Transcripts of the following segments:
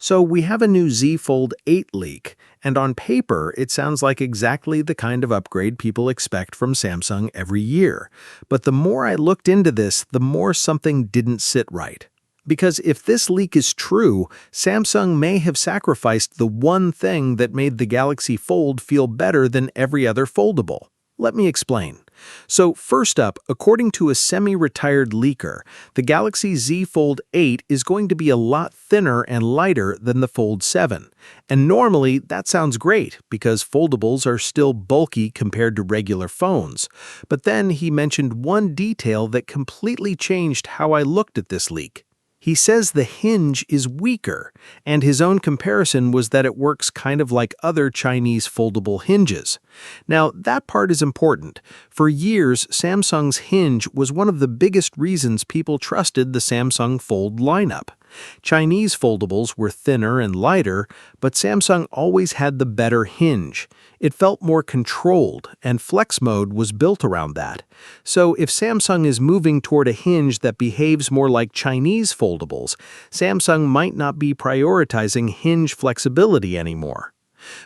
So we have a new Z Fold 8 leak, and on paper, it sounds like exactly the kind of upgrade people expect from Samsung every year. But the more I looked into this, the more something didn't sit right. Because if this leak is true, Samsung may have sacrificed the one thing that made the Galaxy Fold feel better than every other foldable. Let me explain. So first up, according to a semi-retired leaker, the Galaxy Z Fold 8 is going to be a lot thinner and lighter than the Fold 7. And normally, that sounds great because foldables are still bulky compared to regular phones. But then he mentioned one detail that completely changed how I looked at this leak. He says the hinge is weaker, and his own comparison was that it works kind of like other Chinese foldable hinges. Now, that part is important. For years, Samsung's hinge was one of the biggest reasons people trusted the Samsung Fold lineup. Chinese foldables were thinner and lighter, but Samsung always had the better hinge. It felt more controlled, and Flex Mode was built around that. So if Samsung is moving toward a hinge that behaves more like Chinese foldables, Samsung might not be prioritizing hinge flexibility anymore.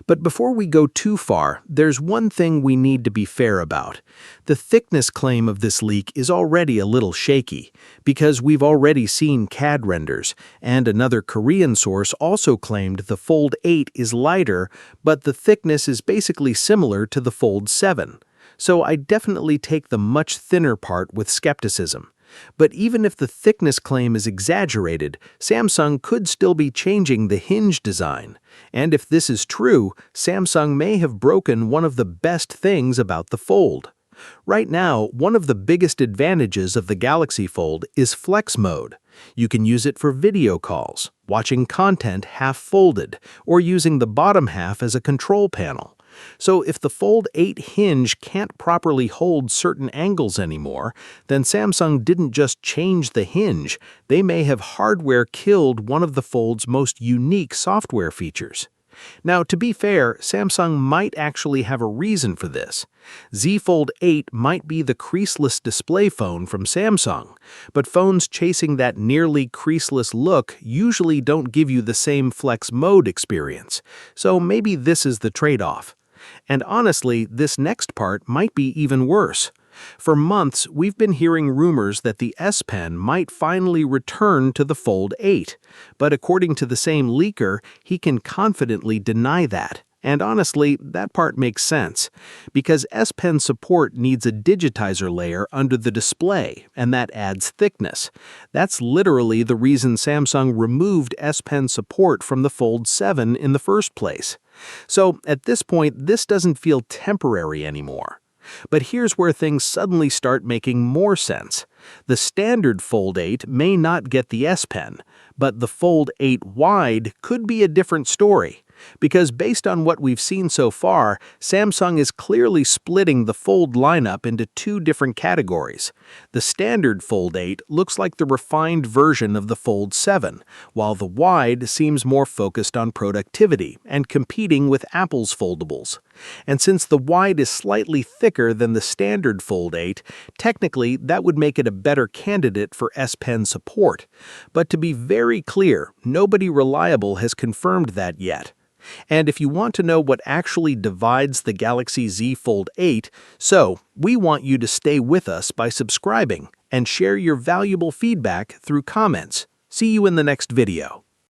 But before we go too far, there's one thing we need to be fair about. The thickness claim of this leak is already a little shaky, because we've already seen CAD renders, and another Korean source also claimed the Fold 8 is lighter, but the thickness is basically similar to the Fold 7. So I definitely take the much thinner part with skepticism. But even if the thickness claim is exaggerated, Samsung could still be changing the hinge design. And if this is true, Samsung may have broken one of the best things about the Fold. Right now, one of the biggest advantages of the Galaxy Fold is Flex Mode. You can use it for video calls, watching content half folded, or using the bottom half as a control panel. So if the Fold 8 hinge can't properly hold certain angles anymore, then Samsung didn't just change the hinge, they may have hardware killed one of the Fold's most unique software features. Now, to be fair, Samsung might actually have a reason for this. Z Fold 8 might be the creaseless display phone from Samsung, but phones chasing that nearly creaseless look usually don't give you the same Flex Mode experience, so maybe this is the trade-off. And honestly, this next part might be even worse. For months, we've been hearing rumors that the S Pen might finally return to the Fold 8, but according to the same leaker, he can confidently deny that. And honestly, that part makes sense, because S Pen support needs a digitizer layer under the display, and that adds thickness. That's literally the reason Samsung removed S Pen support from the Fold 7 in the first place. So at this point, this doesn't feel temporary anymore. But here's where things suddenly start making more sense. The standard Fold 8 may not get the S Pen, but the Fold 8 Wide could be a different story. Because based on what we've seen so far, Samsung is clearly splitting the Fold lineup into two different categories. The standard Fold 8 looks like the refined version of the Fold 7, while the Wide seems more focused on productivity and competing with Apple's foldables. And since the Wide is slightly thicker than the standard Fold 8, technically that would make it a better candidate for S Pen support. But to be very clear, nobody reliable has confirmed that yet. And if you want to know what actually divides the Galaxy Z Fold 8, we want you to stay with us by subscribing and share your valuable feedback through comments. See you in the next video.